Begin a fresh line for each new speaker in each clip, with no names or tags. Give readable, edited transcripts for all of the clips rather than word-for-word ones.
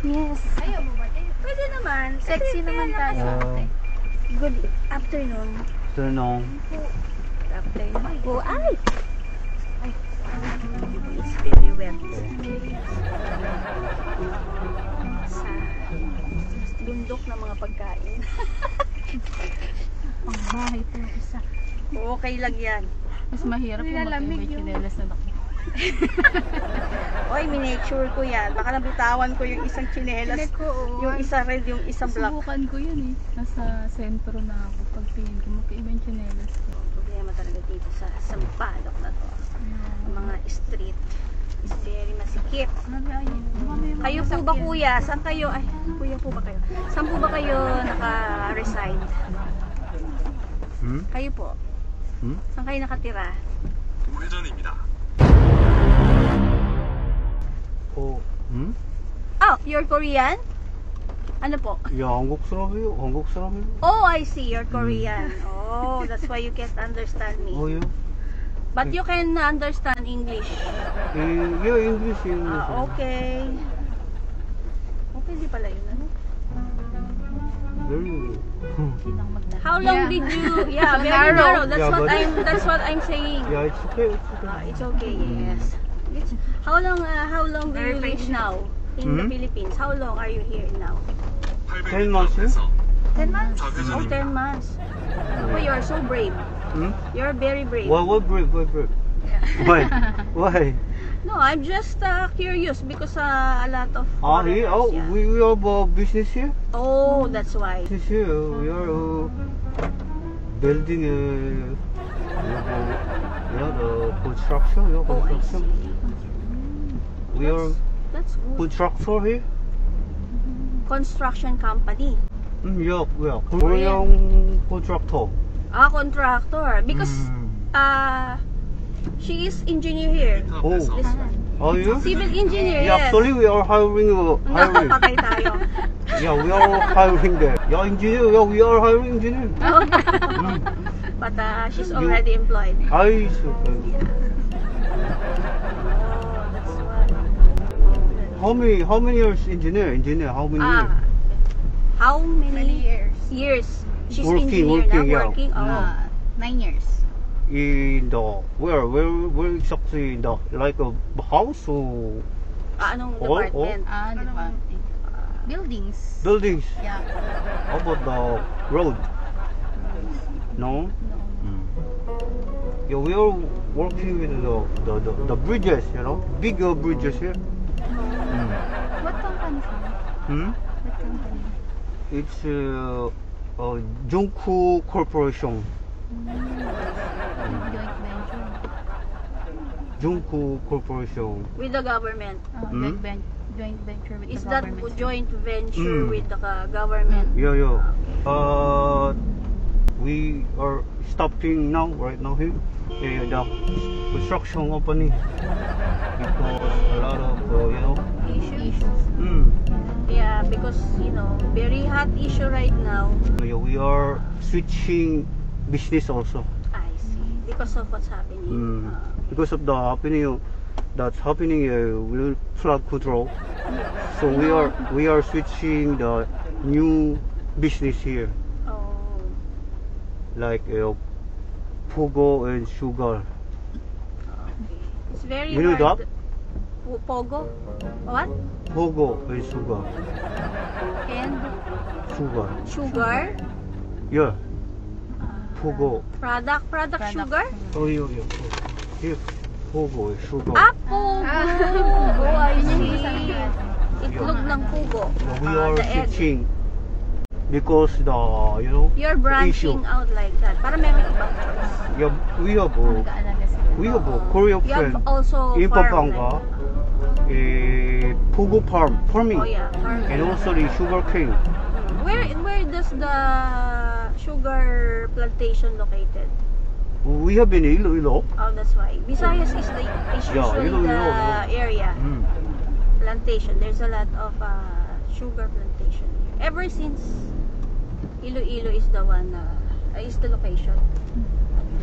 Yes.
Ayaw mo ba?
Pwede naman.
Sexy naman tayo.
Good afternoon.
Afternoon.
Good afternoon po. Ay! It's very wet. Sa bundok ng mga pagkain.
Ang bahay po yung isa.
Okay lang yan.
Mas mahirap yung mag-ibay chinelas na nakita.
Oy, miniature ko yan. Baka nabitawan ko yung isang tsinelas. Yung isa red, yung isa black.
Subukan ko yun eh. Nasa sentro na ako. Pagtingin ko, magkaiba yung chinelas ko.
Problema talaga dito sa sampalok na to. Ang mga street is very masikip. Kayo po ba kuya? Saan kayo? Ay, kuya po ba kayo? Saan po ba kayo naka-reside? Kayo po? Saan kayo nakatira?
우회전입니다.
Oh,
Oh, you're Korean? Ano po?
야, 한국 사람이요? 한국 사람이요?
Oh, I see. You're Korean. Oh, that's why you can't understand me.
Oh, yeah.
But you can understand English.
Yeah, English.
Ah, okay. Okay, di pala yun, ano?
Very good.
How long did you? Yeah, very narrow. That's what I'm saying.
Yeah, it's okay. It's okay.
It's okay. Yes. How long do you live now in the Philippines? How long are you here now?
10 months, yeah?
10 months. Oh,
좌회전입니다.
10 months. Oh, you are so brave. You're very brave.
What brave? Why? Why?
No, I'm just curious because a lot of
Here?
foreigners,
Oh,
yeah.
we have a business here?
Oh, that's why.
Business here. We are building the construction.
Oh, I
Construction.
see.
We are
That's good.
contractor here?
Construction company.
Yeah. Korean contractor.
Ah, contractor. Because she is engineer here.
Oh.
This one.
Are you?
Civil engineer,
Yeah,
yes.
actually we are hiring.
Patay tayo.
Yeah, we are hiring there. Yeah, engineer. Yeah, we are hiring engineer.
But she's already employed.
I see.
Oh, that's why.
How many years engineer? How many years?
How many
years?
years? She's
Working,
engineer
working,
now,
yeah.
working. Oh.
9 years.
In the where exactly in the like a house or
Anong
All?
department?
Department. Buildings.
buildings?
Yeah.
How about the road? No.
No.
Yeah, we are working with the bridges. You know, bigger bridges here.
What company, sir? What company?
It's Jungkook Corporation.
Joint venture.
Jungkook Corporation.
With the government.
Joint venture with
Is
the
that
government.
joint venture with the government?
Yeah. We are stopping now, right now here, the construction company because a lot of
Issues?
Mm.
Yeah, because very hot issue right now.
Yeah, we are switching business also.
I see. Because of what's happening.
Because of the happening that's happening with flood control. So we are switching the new business here,
Oh.
like Pogo and Sugar.
Okay. It's very
You know
hard.
that?
Pogo? What?
Pogo and Sugar.
And
Sugar.
sugar?
Yeah. Pogo.
Product sugar?
Oh, yeah. Here, Pogo and Sugar.
Ah, Pogo! Oh, I see. Itlog ng Pogo.
Yeah, we are
The egg.
switching because
You're branching
issue.
out like that. Para meron ibang choice.
Yeah, we have
Nag-aalaga sila.
a Korean
You have
friend
also
in
farm,
Pampanga, Pogo farming,
Oh yeah, farming.
and also the sugar cane.
Where does the sugar plantation located?
We have in Iloilo.
Oh, that's why. Visayas is usually
Iloilo,
the
no.
area. Plantation. There's a lot of sugar plantation here. Ever since Iloilo is the one, is the location.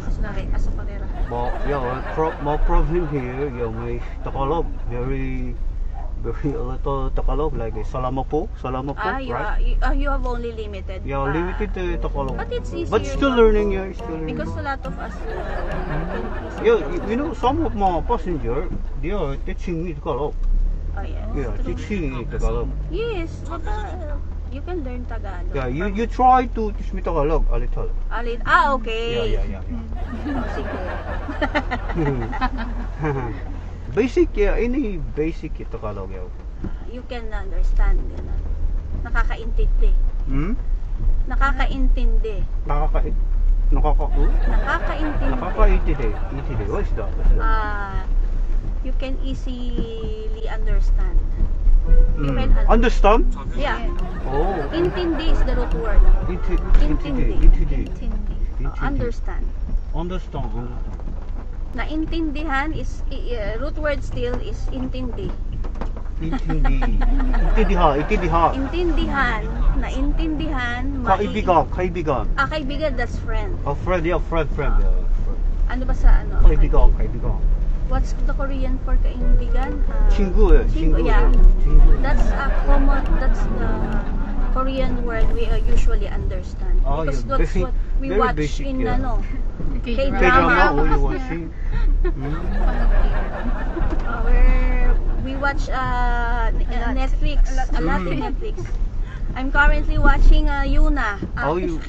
As a Carrera.
But yeah, my problem here, may Tagalog, very very a little Tagalog, like Salamat po, right?
You have only limited.
Yeah, limited Tagalog.
But it's easier.
But still learning, yeah, still learning.
Because a lot of us can
Yeah, you know, some of my passengers, they are teaching me Tagalog.
Oh yes.
Yeah,
true.
teaching me Tagalog.
Yes, you can learn Tagalog.
Yeah, you try to teach me Tagalog a little.
Okay.
Yeah.
Oh, sige.
Basic, yeah, any basic Tagalog, yeah.
You can understand. Gano'n. Nakakaintindi. Nakakaintindi.
Nakakaintindi. What is that?
You can easily understand. You can
Understand?
Yeah.
Oh.
Intindi is the root word.
Intindi.
Understand.
Understand.
Naintindihan is root word still is intindi.
Intindihan.
Naintindihan.
Kaibigan.
Kaibigan, that's friend.
Friend. Yeah.
Ano ba sa ano?
Kaibigan.
What's the Korean for kaibigan?
친구.
Yeah. That's a common, that's the Korean word we usually understand.
Oh,
Because
yeah,
that's
basic-
what we
very
watch
basic,
in
yeah.
K-drama.
K-drama, what you watching?
Where we watch Netflix, a lot in Netflix. I'm currently watching Yuna.
You?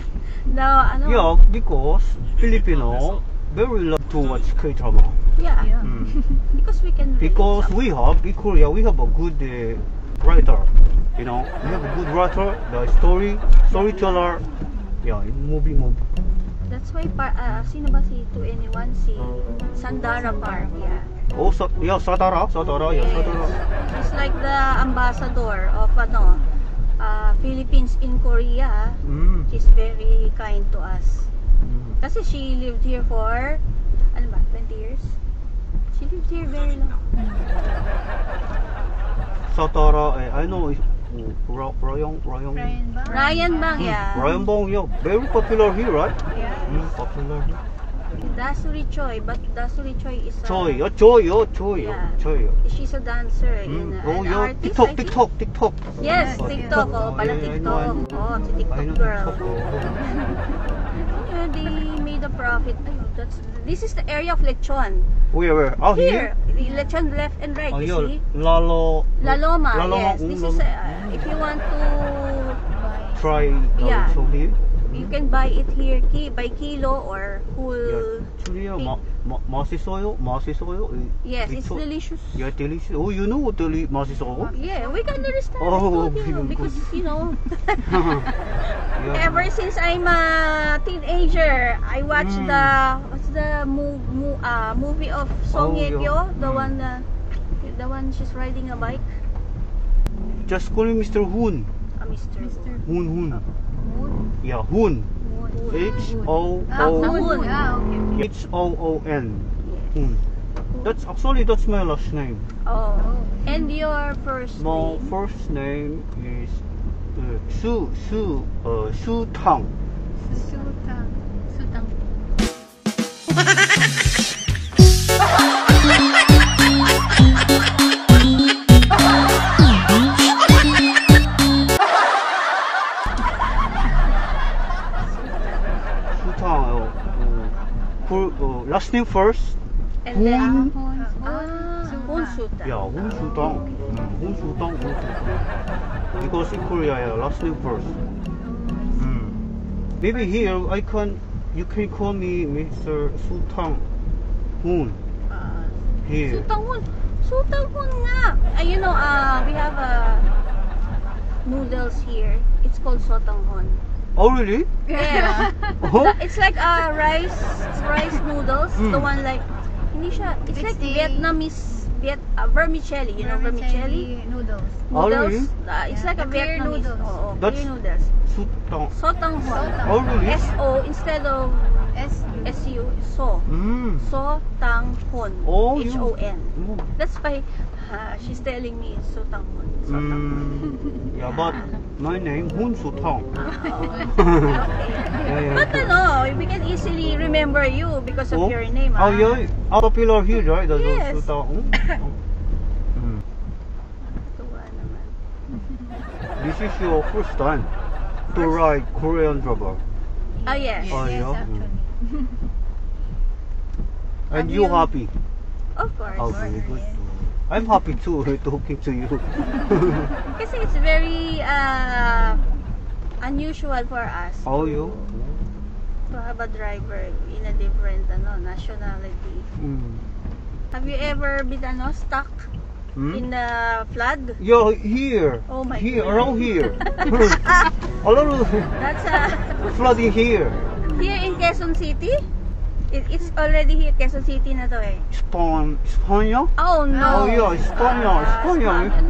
Ano?
Yeah, because Filipino very love to watch K-drama.
Yeah.
Mm.
Because we can relate
Because
some.
we have in Korea, we have a good writer. You know, we have a good writer, the storyteller. Yeah, in movie.
That's why sino ba si 2NE1? Si Sandara Park. Yeah.
Oh, Sadara. Yeah,
Yes.
Sadara.
She's like the ambassador of Philippines in Korea. She's very kind to us. Kasi she lived here for 20 years? She lived here very long.
Sadara, I know Ryan
Bang, yeah.
Ryan Bong, yeah, very popular here, right?
Yeah.
Popular here.
Dasuri Choi, but Dasuri Choi is
Choi.
Yeah.
Choi.
She's a dancer, an
yeah.
artist, I think.
TikTok.
Yes,
Oh,
TikTok. Pala
yeah, I
TikTok.
know.
Oh, si
I
TikTok
know
girl.
TikTok.
Yeah, they made a profit. This is the area of Lechon.
Where? Oh,
Here, the Lechon left and right,
Oh,
you see?
La
Loma,
Loma,
yes. This is, if you want to,
try
Yeah.
so here.
you can buy it here by kilo or whole.
Yeah,
pig.
맛있어요?
Yes, it's delicious.
Yeah, delicious. Oh, you know what 맛있어?
Yeah, we can understand.
Oh,
I told you,
feeling
because
Yeah.
ever since I'm a teenager, I watched what's the movie of Song
Oh,
Ye
yeah.
Kyo, the one she's riding a bike.
Just call him Mr. Hoon.
Mr.
Hoon.
Moon.
Yeah, Hoon.
Moon.
H-O-O.
Moon.
H-O-O-N. Hoon. That's my last name.
Oh. And your first
My
name?
first name is Su Tang.
Sutang.
Last name first.
And then
Hoon.
Hoon Suta.
Yeah, Hoon Sutang. Hoon Sutang. Because in Korea, yeah, last name first. Maybe here you can call me Mr. Sutang Hoon. Here.
Sutang Hoon nga. You know, we have noodles here. It's called Sotang Hoon.
Oh, really?
Yeah.
Oh?
It's like rice noodles. The one like hindi siya. It's like Vietnamese vermicelli. You know vermicelli
noodles.
Oh, really?
It's like a
clear
Vietnamese.
noodles.
Oh,
That's-
clear noodles.
Sutang.
Sotang Hoon.
Oh, really?
S-O instead of S-U. So. Sotang Hoon.
Oh,
H-O-N.
Oh.
That's why she's telling me Sotang Hoon. Sotang Hoon.
Yeah, but my name Hoon Sutang.
Okay. But we can easily remember you because of your name.
Oh, yeah. Popular here, right?
Yes.
Sutang. this is your first time to ride Korean Driver.
Oh, yes.
Oh,
Yes,
yeah.
actually.
And you happy?
Of course.
Oh, very good. I'm happy too talking to you.
Kasi it's very unusual for us
Oh, you?
to have a driver in a different nationality.
Mm.
Have you ever been stuck in the flood?
Yeah, here.
Oh my
Here,
God.
around here. A lot of
That's
flooding here.
here in Quezon City. It's already here, Quezon City na to eh.
España?
Oh no.
Oh, yeah, España.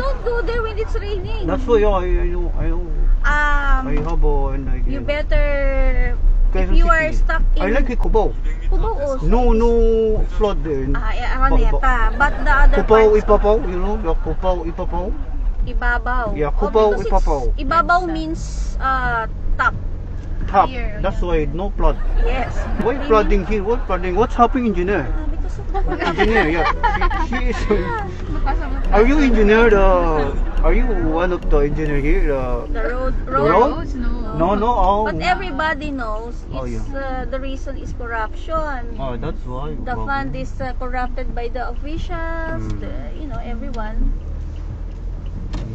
Don't go there when it's raining.
That's why I know. I have an idea.
You better,
Quezon
if you are
City.
stuck in
I like it, Cubao.
Cubao also.
No flood there.
Araneta. But the other
Cubao,
parts,
Ipapaw, you know, the Cubao, Ipapaw.
Ibabaw.
Yeah,
Oh,
Cubao,
because
Ipapaw.
Ibabaw means top.
Top.
Here,
That's why no flood.
Yes.
Why flooding here? What flooding? What's happening, engineer?
Because of the
Engineer, yeah. She is.
Because of the
Are you engineer? Are you one of the engineer here?
the road.
road?
roads, no.
No. Oh.
But everybody knows
Oh,
it's, the reason is corruption.
Oh, that's why.
The fund is corrupted by the officials,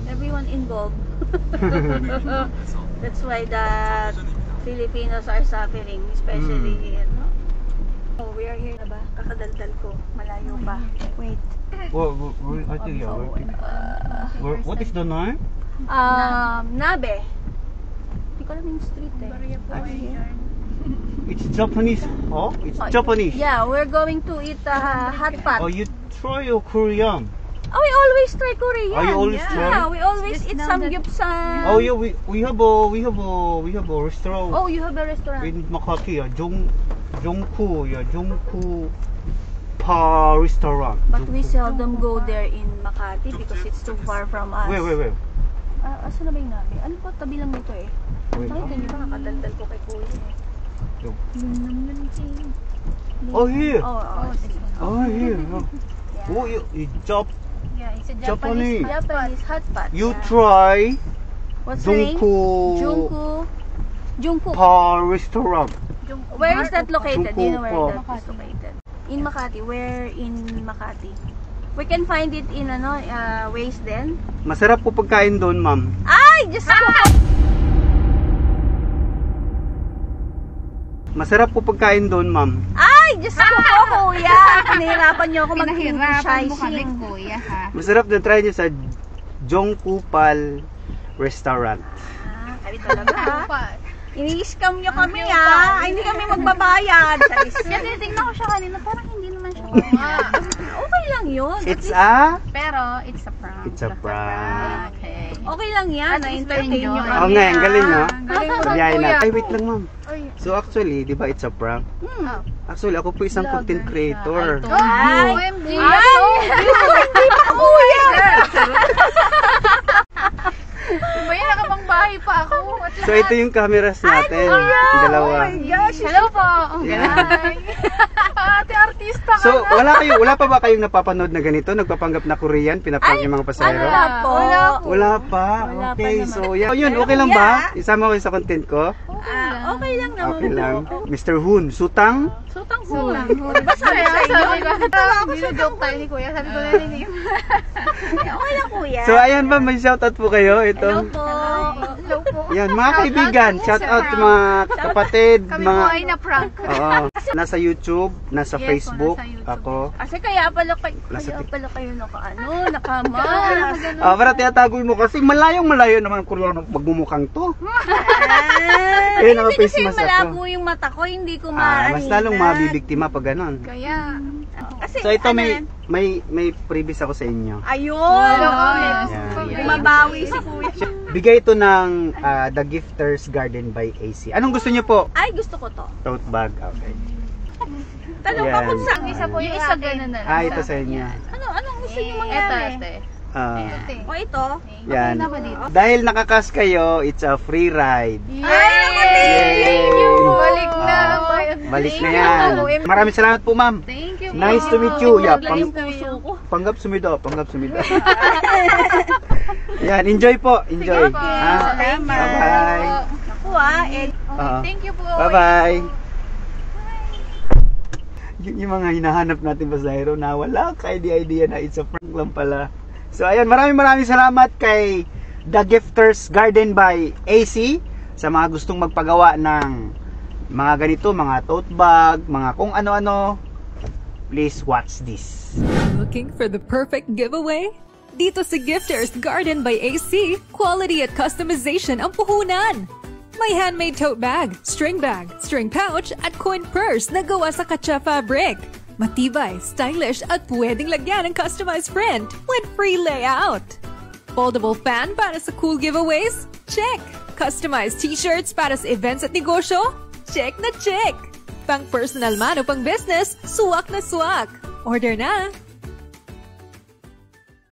everyone involved. That's why the Filipinos are suffering, especially Oh, we are here na ba? Kakadaldal ko. Malayo pa. Wait.
I think yeah. What is the name?
Nabe. Hindi ko alam yung street eh.
It's Japanese. Oh, it's Japanese.
Yeah, we're going to eat hot pot.
Oh, you try your Korean.
Oh, we always try Korean.
Oh, you always try?
Yeah, we always
Just
eat
now
samgyeopsal.
Oh yeah, we have a restaurant
Oh, you have a restaurant.
in Makati. Jongku Pa restaurant.
But we seldom go there in Makati because it's too far from us.
Wait.
Asa na ba yung nabi? Ano po, tabi lang nito eh.
Wait.
Bakit ganyan ba? Kakadaldal ko kay kuya eh.
Oh here.
Oh, sige.
Oh here.
Yeah.
Oh, you
Yeah, it's a
Japanese.
Japanese hot pot.
You
yeah.
try
What's the name? Jungkook.
Pa restaurant.
Where is that located? Do you know where
Jungkook
that is located? In Makati. Where in Makati? We can find it in Waze then.
Masarap po pagkain doon, ma'am.
Ay! Diyos ko!
Masarap po pagkain doon, ma'am.
Ay! Diyos ko po, kuya! Pinahirapan niyo ako
Pinahirapan mo kami,
mag-franchising.
kuya, ha?
Masarap na try niyo sa Jongkupal restaurant.
Kami talaga ha.
Pa.
Ini-scam niyo kami ha. Ay, hindi kami magbabayad.
Kaya tinitignan ko siya kanina, parang hindi naman siya.
Okay lang yun.
It's a
Pero, it's a prank.
It's a prank.
Okay.
Okay lang yan.
At least
Na-entertain niyo
enjoy.
kami.
Oh, nga, ang galing, no?
Galing mo
Sabihin
kuya.
na. Ay, wait lang, ma'am. So actually, di ba it's a prank?
Oh.
Actually, ako po isang content creator.
Ay!
OMG!
Ay! Hindi pa kuya!
Ba yan, nakabang bahay pa ako.
So ito yung cameras natin. Yung dalawa.
Oh my gosh!
Hello po!
Yeah.
Hi! Ate, artista ka
So,
na!
wala pa ba kayong napapanood na ganito? Nagpapanggap na Korean, pinaprank yung mga pasahero?
Wala po.
Wala pa.
Wala pa
Okay,
naman.
so yeah. Yun, okay lang ba? Isama ko sa content ko?
Okay lang naman
Okay
po.
lang. Mr. Hun, sutang?
Sutang
So
po.
lang.
Diba sabi sa inyo?
Nilujoke tayo ni kuya. Sabi ko na rin yun.
Okay lang kuya.
So ayan ba, may shoutout po kayo.
Hello
Ito.
po.
Hello po.
Yan, mga kaibigan. Shoutout mga kapatid,
Kami
mga...
po ay na-prank.
Oo. Nasa YouTube, nasa
Yes,
Facebook,
nasa YouTube.
ako.
Kasi kaya pala kayo nakamas.
Para tiyatagoy mo kasi malayo naman Koreano magmumukhang to.
Hindi
naka face
kasi
mask ako.
malabo yung mata ko, hindi ko makakita.
Mas lalong mabibiktima pag ganon.
Kaya,
Kasi,
So ito
ano,
may previous ako sa inyo.
Ayun!
Yan.
Bumabawi si kuya.
Bigay ito ng The Gifters Garden by AC. Anong gusto niyo po?
Ay, gusto ko to.
Tote bag. Okay.
Tanong ka
Yan.
kung saan.
isa po yung isa ganun na lang.
Ito sa inyo.
Anong gusto niyo
Ito,
mangyari?
ate.
O ito?
Yan.
na ba dito?
Dahil nakakas kayo, it's a free ride.
Ay,
Balik na.
Balik na yan. Maraming salamat po, ma'am.
Thank you.
Nice to meet you. Yeah,
Nice to meet you.
panggap sumido, panggap sumido. Yan, enjoy po, enjoy.
Sige po.
Ha?
Salamat.
Bye-bye.
Ako
Thank you po.
Bye-bye. Yung mga hinahanap natin pasahero na wala ka idea na it's a prank lang pala. So ayun, maraming salamat kay The Gifters Garden by AC sa mga gustong magpagawa ng mga ganito, mga tote bag, mga kung ano-ano. Please watch this.
Looking for the perfect giveaway? Dito sa Gifters Garden by AC, quality at customization ang puhunan. May handmade tote bag, string pouch, at coin purse na gawa sa katsa fabric. Matibay, stylish, at pwedeng lagyan ng customized print with free layout. Foldable fan para sa cool giveaways? Check! Customized t-shirts para sa events at negosyo? Check na check! Pang personal man o pang business? Suwak na suwak! Order na!